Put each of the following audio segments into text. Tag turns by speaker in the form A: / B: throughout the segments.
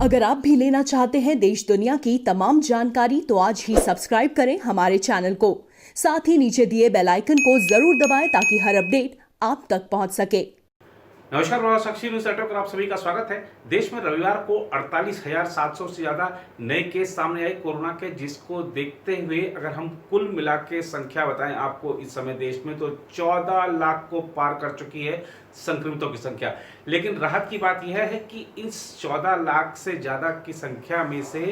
A: अगर आप भी लेना चाहते हैं देश दुनिया की तमाम जानकारी तो आज ही सब्सक्राइब करें हमारे चैनल को। साथ ही नीचे दिए बेल आइकन को जरूर दबाएं ताकि हर अपडेट आप तक पहुंच सके।
B: नमस्कार, साक्षी न्यूज नेटवर्क पर आप सभी का स्वागत है। देश में रविवार को 48,700 से ज्यादा नए केस सामने आए कोरोना के, जिसको देखते हुए अगर हम कुल मिला के संख्या बताएं आपको इस समय देश में तो 14 लाख को पार कर चुकी है संक्रमितों की संख्या। लेकिन राहत की बात यह है कि इस 14 लाख से ज्यादा की संख्या में से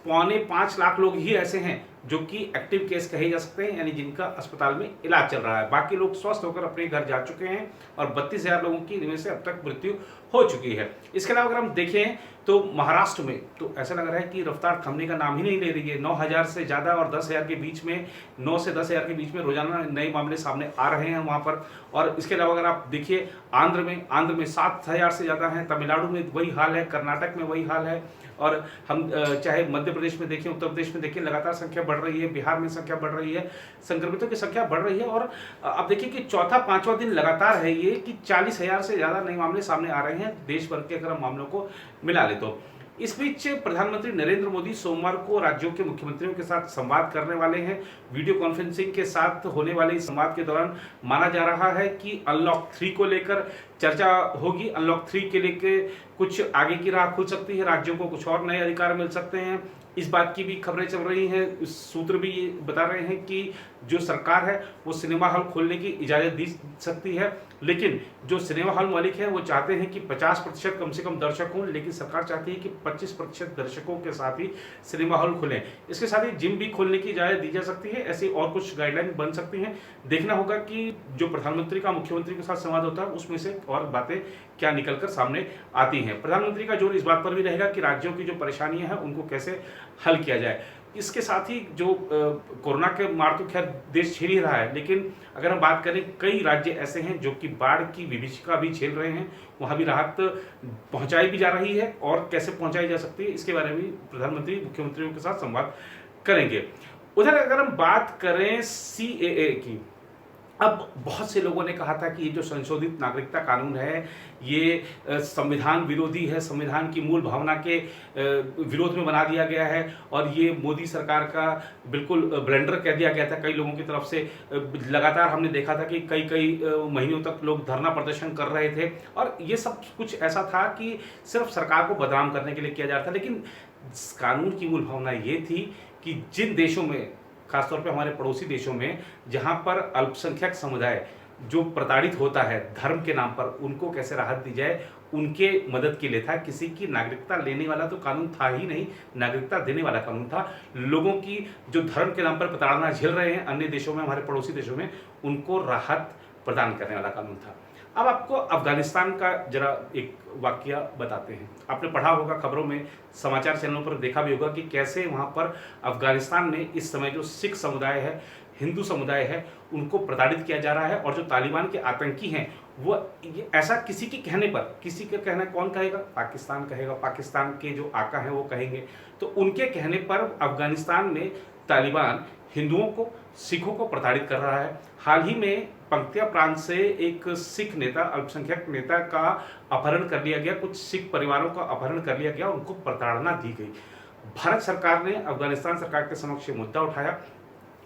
B: 4.25 लाख लोग ही ऐसे हैं जो कि एक्टिव केस कहे जा सकते हैं, यानी जिनका अस्पताल में इलाज चल रहा है। बाकी लोग स्वस्थ होकर अपने घर जा चुके हैं और 32,000 लोगों की इनमें से अब तक मृत्यु हो चुकी है। इसके अलावा अगर हम देखें तो महाराष्ट्र में तो ऐसा लग रहा है कि रफ्तार थमने का नाम ही नहीं ले रही है। 9,000 से ज़्यादा और 10,000 के बीच में, 9 से 10,000 के बीच में रोजाना नए मामले सामने आ रहे हैं वहाँ पर। और इसके अलावा अगर आप देखिए आंध्र में 7,000 से ज़्यादा हैं, तमिलनाडु में वही हाल है, कर्नाटक में वही हाल है। और हम चाहे मध्य प्रदेश में देखें, उत्तर प्रदेश में देखिए, लगातार संख्या बढ़ रही है। बिहार में संख्या बढ़ रही है, संक्रमितों की संख्या बढ़ रही है। और अब देखिए कि चौथा पांचवा दिन लगातार है ये कि 40,000 से ज़्यादा नए मामले सामने आ रहे हैं देश भर के अगर हम मामलों को मिला ले तो। इस बीच प्रधानमंत्री नरेंद्र मोदी सोमवार को राज्यों के मुख्यमंत्रियों के साथ संवाद करने वाले हैं। वीडियो कॉन्फ्रेंसिंग के साथ होने वाले इस संवाद के दौरान माना जा रहा है कि अनलॉक 3 को लेकर चर्चा होगी। अनलॉक 3 के लेके कुछ आगे की राह खुल सकती है, राज्यों को कुछ और नए अधिकार मिल सकते हैं। इस बात की भी खबरें चल रही हैं, सूत्र भी ये बता रहे हैं कि जो सरकार है वो सिनेमा हॉल खोलने की इजाज़त दी सकती है। लेकिन जो सिनेमा हॉल मालिक हैं वो चाहते हैं कि 50% कम से कम दर्शक हों, लेकिन सरकार चाहती है कि 25% दर्शकों के साथ ही सिनेमा हॉल खुलें। इसके साथ ही जिम भी खोलने की इजाज़त दी जा सकती है। ऐसी और कुछ गाइडलाइन बन सकती हैं। देखना होगा कि जो प्रधानमंत्री का मुख्यमंत्री के साथ संवाद होता है उसमें से और बातें क्या निकलकर सामने आती हैं। प्रधानमंत्री का जोर इस बात पर भी रहेगा कि राज्यों की जो परेशानियां हैं उनको कैसे हल किया जाए। इसके साथ ही जो कोरोना के मार तो खैर देश झेल ही रहा है, लेकिन अगर हम बात करें कई राज्य ऐसे हैं जो कि बाढ़ की विभीषिका भी झेल रहे हैं, वहाँ भी राहत पहुँचाई भी जा रही है और कैसे पहुँचाई जा सकती है इसके बारे में प्रधानमंत्री मुख्यमंत्रियों के साथ संवाद करेंगे। उधर अगर हम बात करें CAA की, अब बहुत से लोगों ने कहा था कि ये जो संशोधित नागरिकता कानून है ये संविधान विरोधी है, संविधान की मूल भावना के विरोध में बना दिया गया है और ये मोदी सरकार का बिल्कुल ब्लेंडर कह दिया गया था कई लोगों की तरफ से। लगातार हमने देखा था कि कई महीनों तक लोग धरना प्रदर्शन कर रहे थे और ये सब कुछ ऐसा था कि सिर्फ सरकार को बदनाम करने के लिए किया जा रहा था। लेकिन कानून की मूल भावना ये थी कि जिन देशों में, खासतौर पे हमारे पड़ोसी देशों में, जहां पर अल्पसंख्यक समुदाय जो प्रताड़ित होता है धर्म के नाम पर, उनको कैसे राहत दी जाए, उनके मदद के लिए था। किसी की नागरिकता लेने वाला तो कानून था ही नहीं, नागरिकता देने वाला कानून था। लोगों की जो धर्म के नाम पर प्रताड़ना झेल रहे हैं अन्य देशों में, हमारे पड़ोसी देशों में, उनको राहत प्रदान करने वाला कानून था। अब आपको अफगानिस्तान का जरा एक वाकया बताते हैं। आपने पढ़ा होगा खबरों में, समाचार चैनलों पर देखा भी होगा कि कैसे वहाँ पर अफगानिस्तान में इस समय जो सिख समुदाय है, हिंदू समुदाय है, उनको प्रताड़ित किया जा रहा है। और जो तालिबान के आतंकी हैं वो ऐसा किसी के कहने पर, किसी का कहना कौन कहेगा? पाकिस्तान कहेगा, पाकिस्तान के जो आका हैं वो कहेंगे। तो उनके कहने पर अफगानिस्तान में तालिबान हिंदुओं को, सिखों को प्रताड़ित कर रहा है। हाल ही में पंक्तिया प्रांत से एक सिख नेता, अल्पसंख्यक नेता का अपहरण कर लिया गया, कुछ सिख परिवारों का अपहरण कर लिया गया, उनको प्रताड़ना दी गई। भारत सरकार ने अफगानिस्तान सरकार के समक्ष मुद्दा उठाया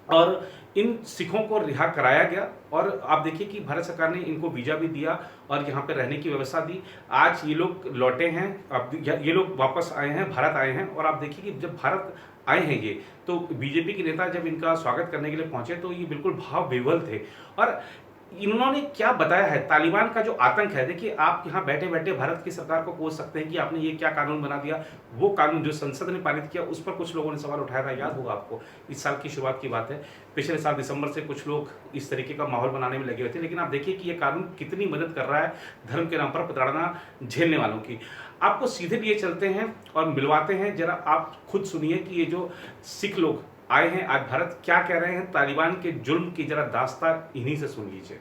B: और इन सिखों को रिहा कराया गया। और आप देखिए कि भारत सरकार ने इनको वीजा भी दिया और यहाँ पे रहने की व्यवस्था दी। आज ये लोग लौटे हैं, अब ये लोग वापस आए हैं, भारत आए हैं। और आप देखिए कि जब भारत आए हैं ये, तो बीजेपी के नेता जब इनका स्वागत करने के लिए पहुंचे तो ये बिल्कुल भाव विह्वल थे। और इन्होंने क्या बताया है, तालिबान का जो आतंक है, देखिए आप यहाँ बैठे बैठे भारत की सरकार को पूछ सकते हैं कि आपने ये क्या कानून बना दिया। वो कानून जो संसद ने पारित किया उस पर कुछ लोगों ने सवाल उठाया था, याद होगा आपको। इस साल की शुरुआत की बात है, पिछले साल दिसंबर से कुछ लोग इस तरीके का माहौल बनाने में लगे हुए थे। लेकिन आप देखिए कि ये कानून कितनी मदद कर रहा है धर्म के नाम पर प्रताड़ना झेलने वालों की। आपको सीधे लिए चलते हैं और मिलवाते हैं, जरा आप खुद सुनिए कि ये जो सिख लोग आए हैं आज भारत क्या कह रहे हैं। तालिबान के जुल्म की जरा दास्तां इन्हीं से सुन लीजिए।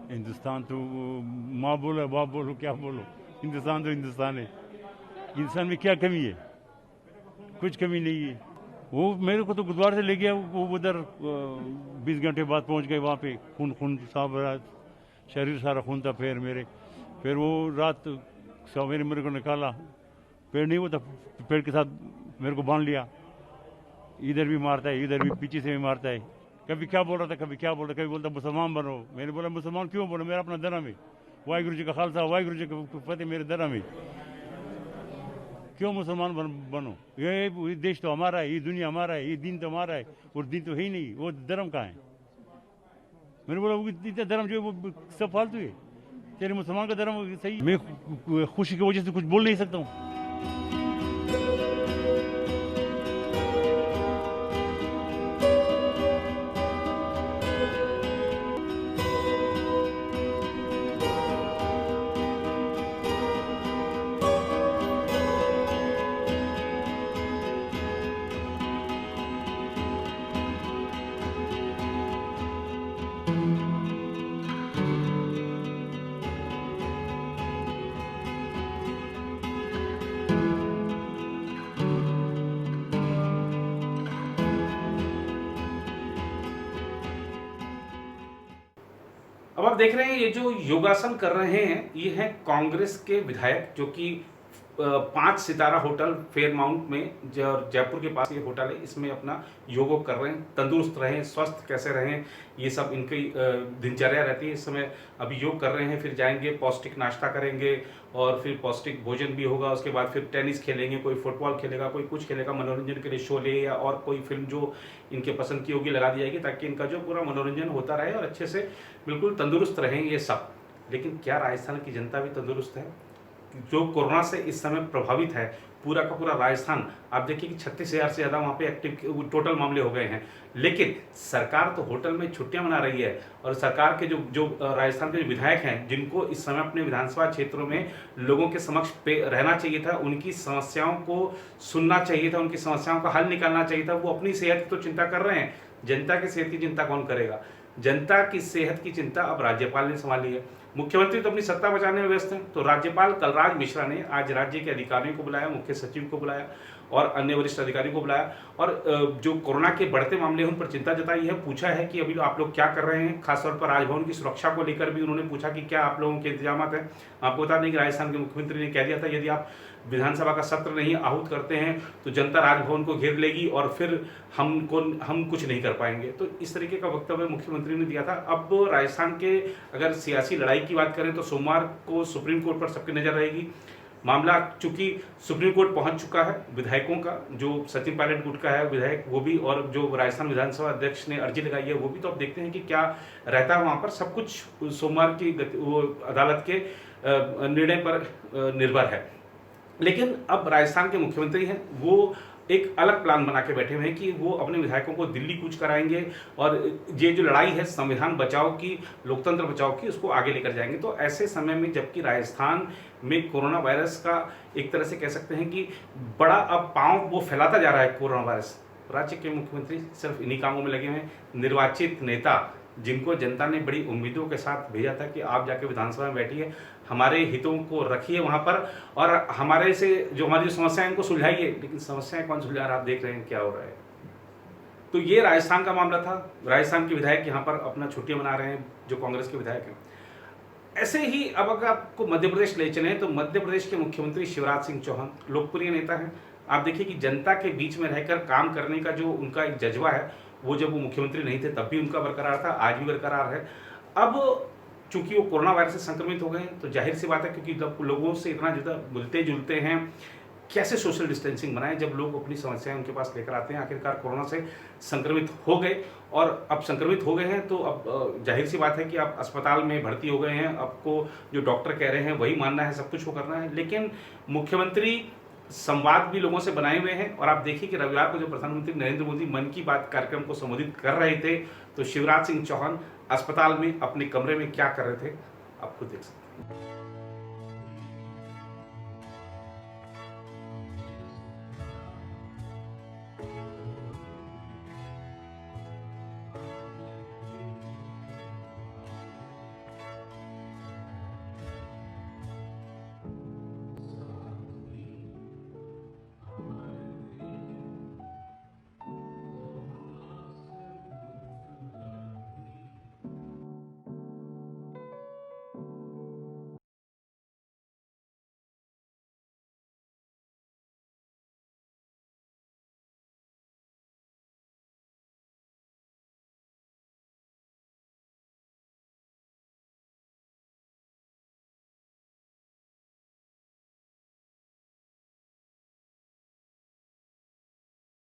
C: हिंदुस्तान तो माँ बोलो बाप बोलो क्या बोलो, हिंदुस्तान तो हिंदुस्तान है। इंसान में क्या कमी है? कुछ कमी नहीं है। वो मेरे को तो गुरुद्वारे से ले गया, वो उधर 20 घंटे बाद पहुंच गए वहाँ पे। खून खून साफ रहा, शरीर सारा खून था पैर मेरे। फिर वो रात सवेरे मेरे को निकाला, पेड़ नहीं होता, पेड़ के साथ मेरे को बांध लिया। इधर भी मारता है, इधर भी पीछे से भी मारता है। कभी क्या बोल रहा था, कभी क्या बोल रहा, कभी बोलता मुसलमान बनो। मैंने बोला मुसलमान क्यों बनो, मेरा अपना धर्म है। वाहिगुरु जी का खालसा, वाहिगुरु जी का फतेह, मेरे धर्म है। क्यों मुसलमान बनो? ये देश तो हमारा है, ये दुनिया हमारा है, ये दिन तो हमारा है, और दिन तो है ही नहीं, वो धर्म कहाँ है? मैंने बोला वो इतना धर्म जो है वो सब फालतू है, तेरे मुसलमान का धर्म सही। मैं खुशी की वजह से कुछ बोल नहीं सकता हूँ।
B: अब आप देख रहे हैं ये जो योगासन कर रहे हैं ये हैं कांग्रेस के विधायक, जो कि 5 सितारा होटल फेयरमाउंट में जयपुर के पास ये होटल है, इसमें अपना योग कर रहे हैं। तंदुरुस्त रहें, स्वस्थ कैसे रहें, ये सब इनकी दिनचर्या रहती है। इस समय अभी योग कर रहे हैं, फिर जाएंगे पौष्टिक नाश्ता करेंगे और फिर पौष्टिक भोजन भी होगा। उसके बाद फिर टेनिस खेलेंगे, कोई फुटबॉल खेलेगा, कोई कुछ खेलेगा। मनोरंजन के लिए शोले या और कोई फिल्म जो इनके पसंद की होगी लगा दी जाएगी, ताकि इनका जो पूरा मनोरंजन होता रहे और अच्छे से बिल्कुल तंदुरुस्त रहें ये सब। लेकिन क्या राजस्थान की जनता भी तंदुरुस्त है? जो कोरोना से इस समय प्रभावित है पूरा का पूरा राजस्थान, आप देखिए कि 36,000 से ज़्यादा वहाँ पे एक्टिव टोटल मामले हो गए हैं। लेकिन सरकार तो होटल में छुट्टियां मना रही है, और सरकार के जो राजस्थान के जो विधायक हैं, जिनको इस समय अपने विधानसभा क्षेत्रों में लोगों के समक्ष रहना चाहिए था, उनकी समस्याओं को सुनना चाहिए था, उनकी समस्याओं का हल निकालना चाहिए था, वो अपनी सेहत की तो चिंता कर रहे हैं। जनता की सेहत की चिंता कौन करेगा? जनता की सेहत की चिंता अब राज्यपाल ने संभाली है। मुख्यमंत्री तो अपनी सत्ता बचाने में व्यस्त हैं, तो राज्यपाल कलराज मिश्रा ने आज राज्य के अधिकारियों को बुलाया, मुख्य सचिव को बुलाया और अन्य वरिष्ठ अधिकारियों को बुलाया, और जो कोरोना के बढ़ते मामले हैं उन पर चिंता जताई है। पूछा है कि अभी आप लोग क्या कर रहे हैं, खासतौर पर राजभवन की सुरक्षा को लेकर भी उन्होंने पूछा कि क्या आप लोगों के इंतजाम हैं। आपको बता दें कि राजस्थान के मुख्यमंत्री ने कह दिया था, यदि आप विधानसभा का सत्र नहीं आहूत करते हैं तो जनता राजभवन को घेर लेगी और फिर हम कुछ नहीं कर पाएंगे। तो इस तरीके का वक्तव्य मुख्यमंत्री ने दिया था। अब राजस्थान के अगर सियासी लड़ाई की बात करें तो सोमवार को सुप्रीम कोर्ट पर सबकी नजर रहेगी। मामला चूंकि सुप्रीम कोर्ट पहुंच चुका है, विधायकों का जो सचिन पायलट गुट का है विधायक वो भी, और जो राजस्थान विधानसभा अध्यक्ष ने अर्जी लगाई है वो भी, तो अब देखते हैं कि क्या रहता है वहां पर। सब कुछ सोमवार की अदालत के निर्णय पर निर्भर है। लेकिन अब राजस्थान के मुख्यमंत्री हैं, वो एक अलग प्लान बना के बैठे हुए हैं कि वो अपने विधायकों को दिल्ली कूच कराएंगे और ये जो लड़ाई है संविधान बचाओ की, लोकतंत्र बचाओ की, उसको आगे लेकर जाएंगे। तो ऐसे समय में जबकि राजस्थान में कोरोना वायरस का एक तरह से कह सकते हैं कि बड़ा अब पांव वो फैलाता जा रहा है कोरोना वायरस, राज्य के मुख्यमंत्री सिर्फ इन्हीं कामों में लगे हुए हैं। निर्वाचित नेता जिनको जनता ने बड़ी उम्मीदों के साथ भेजा था कि आप जाके विधानसभा में बैठिए, हमारे हितों को रखिए वहां पर और हमारे से जो हमारी समस्याएं उनको सुलझाइए, लेकिन समस्याएं कौन सुलझा रहा है? आप देख रहे हैं क्या हो रहा है। तो ये राजस्थान का मामला था। राजस्थान के विधायक यहाँ पर अपना छुट्टियां मना रहे हैं, जो कांग्रेस के विधायक हैं। ऐसे ही अब अगर आपको मध्य प्रदेश ले चले तो मध्य प्रदेश के मुख्यमंत्री शिवराज सिंह चौहान लोकप्रिय नेता हैं। आप देखिए कि जनता के बीच में रहकर काम करने का जो उनका एक जज्बा है, वो जब वो मुख्यमंत्री नहीं थे तब भी उनका बरकरार था, आज भी बरकरार है। अब चूंकि वो कोरोना वायरस से संक्रमित हो गए हैं तो जाहिर सी बात है, क्योंकि जब लोगों से इतना ज़्यादा मिलते जुलते हैं, कैसे सोशल डिस्टेंसिंग बनाएं जब लोग अपनी समस्याएं उनके पास लेकर आते हैं। आखिरकार कोरोना से संक्रमित हो गए और अब संक्रमित हो गए हैं तो अब जाहिर सी बात है कि आप अस्पताल में भर्ती हो गए हैं, आपको जो डॉक्टर कह रहे हैं वही मानना है, सब कुछ वो करना है। लेकिन मुख्यमंत्री संवाद भी लोगों से बनाए हुए हैं, और आप देखिए कि रविवार को जो प्रधानमंत्री नरेंद्र मोदी मन की बात कार्यक्रम को संबोधित कर रहे थे तो शिवराज सिंह चौहान अस्पताल में अपने कमरे में क्या कर रहे थे आप खुद देख सकते हैं।